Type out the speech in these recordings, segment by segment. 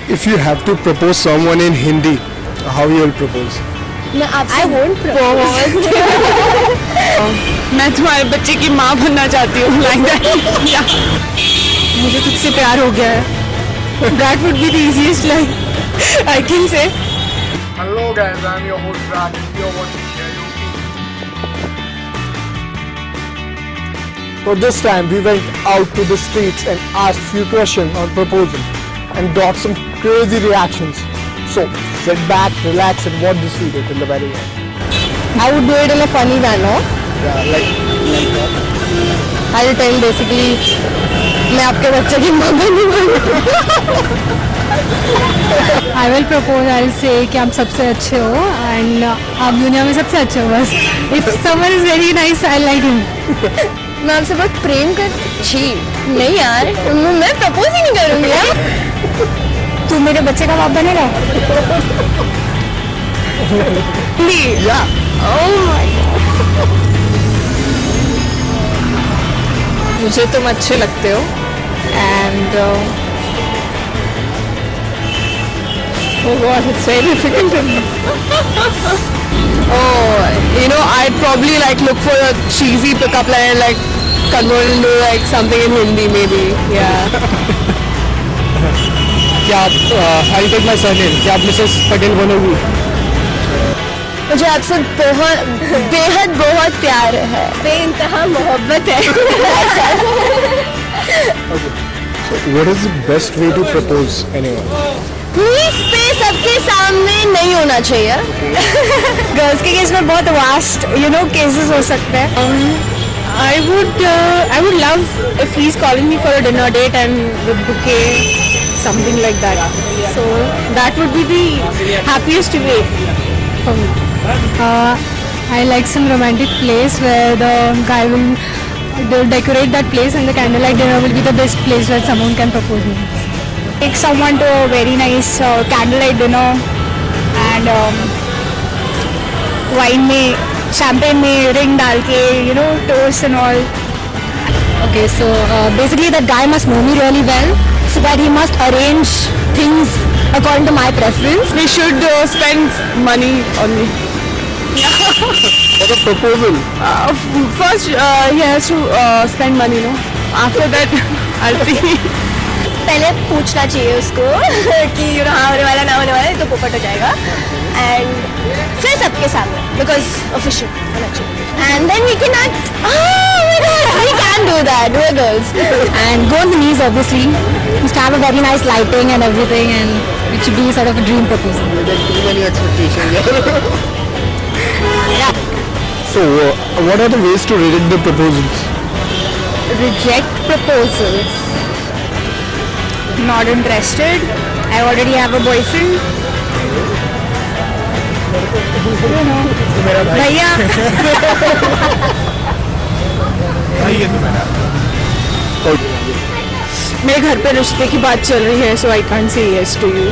If you have to propose someone in Hindi, how you will propose? I won't propose. मैं तुम्हारे बच्चे की माँ बनना चाहती हूँ like that. Yeah. मुझे तुझसे प्यार हो गया है. That would be the easiest line I can say. Hello guys, I'm your host Raj. You're watching Karaoke. So this time we went out to the streets and asked few questions on proposal and got some crazy reactions. So sit back, relax and watch this video till the very end. I would do it in a funny manner. Yeah, like that. I'll tell basically मैं आपके बच्चे की माँ बनूंगा. I will propose. I'll say कि आप सबसे अच्छे हो and आप दुनिया में सबसे अच्छे हो बस. If someone is very nice, I like him. मैं आपसे बहुत प्रेम करती. छी नहीं यार, मैं प्रपोज ही नहीं करूँगी यार. तू मेरे बच्चे का बाप बनेगा? Yeah. Oh my God. मुझे तुम अच्छे लगते हो and oh God, it's very difficult. Oh, you know, I'd probably like look for a cheesy pickup line and like convert into like something in Hindi maybe. Yeah. क्या आप I'll take my surname. क्या आप Mrs Patel बनोगी? मुझे आपसे बहुत बेहद बहुत प्यार है. बेइंतहा मोहब्बत है. What is the best way to propose anyone? मीस पे सबके सामने नहीं होना चाहिए. गर्ल्स के केस में बहुत वास्ट केसेस हो सकते हैं. I would love if he's calling me for a dinner date and with bouquet, something like that. So that would be the happiest way for me. I like some romantic place where the guy will decorate that place and the candlelight dinner will be the best place where someone can propose me. Take someone to a very nice candlelight dinner and wine में champagne में ring डाल के toast and all. Okay, so basically that guy must know me really well so that he must arrange things according to my preference. We should spend money on me. For the proposal. First, he has to spend money, no? After that, I'll see. पहले पूछना चाहिए उसको कि हाँ होने वाला ना होने वाला है तो पोपट हो जाएगा. एंड फिर सबके सामने बिकॉज ऑफिशियल होना चाहिए. And then we can act. Oh my God, we can do that. We're girls. And go on the knees obviously. Must have a very nice lighting and everything and it should be sort of a dream proposal. Too many expectations. So, what are the ways to reject the proposals? Reject proposals. Not interested. I already have a boyfriend. भैया. मेरे घर पे रिश्ते की बात चल रही है, so I can't say yes to you.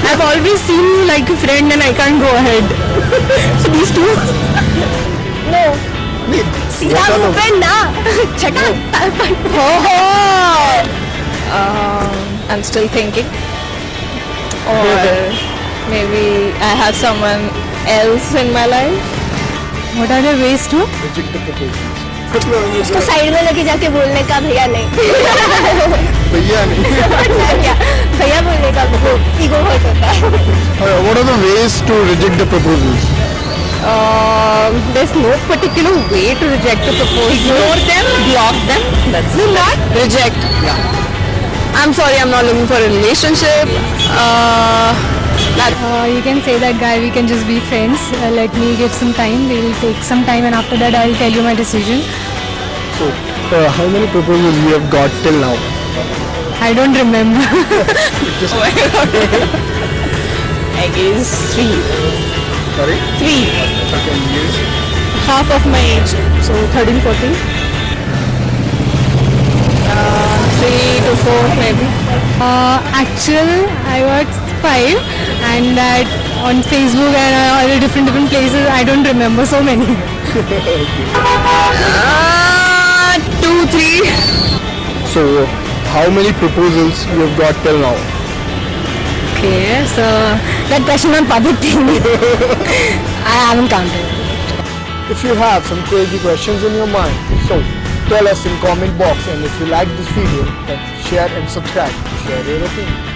I've always seen you like a friend and I can't go ahead. So these two. No. सीधा मुंह पे ना. छटा. I'm still thinking. Or maybe I have someone else in my life. What are the ways to? Reject the proposals. उसको side में लेके जाके बोलने का भैया नहीं. भैया नहीं. भैया बोलने का ईगो हर्ट होता है. What are the ways to reject the proposals? There's no particular way to reject a proposal. Ignore them, block them. That's not reject. Yeah. I'm sorry, I'm not looking for a relationship. You can say that guy we can just be friends. Let me give some time. We'll take some time and after that I'll tell you my decision. So, how many proposals you have got till now? I don't remember. I guess 3. Sorry? 3. Okay, years. Half of my age. So 13, 14. 3 to 4 maybe. Actual I got 5 and that on Facebook and all the different places I don't remember so many. 2, 3. So, how many proposals you have got till now? Okay, so that question on public thing, I haven't counted. If you have some crazy questions in your mind, so tell us in comment box, and if you like this video, then share and subscribe to share your opinion.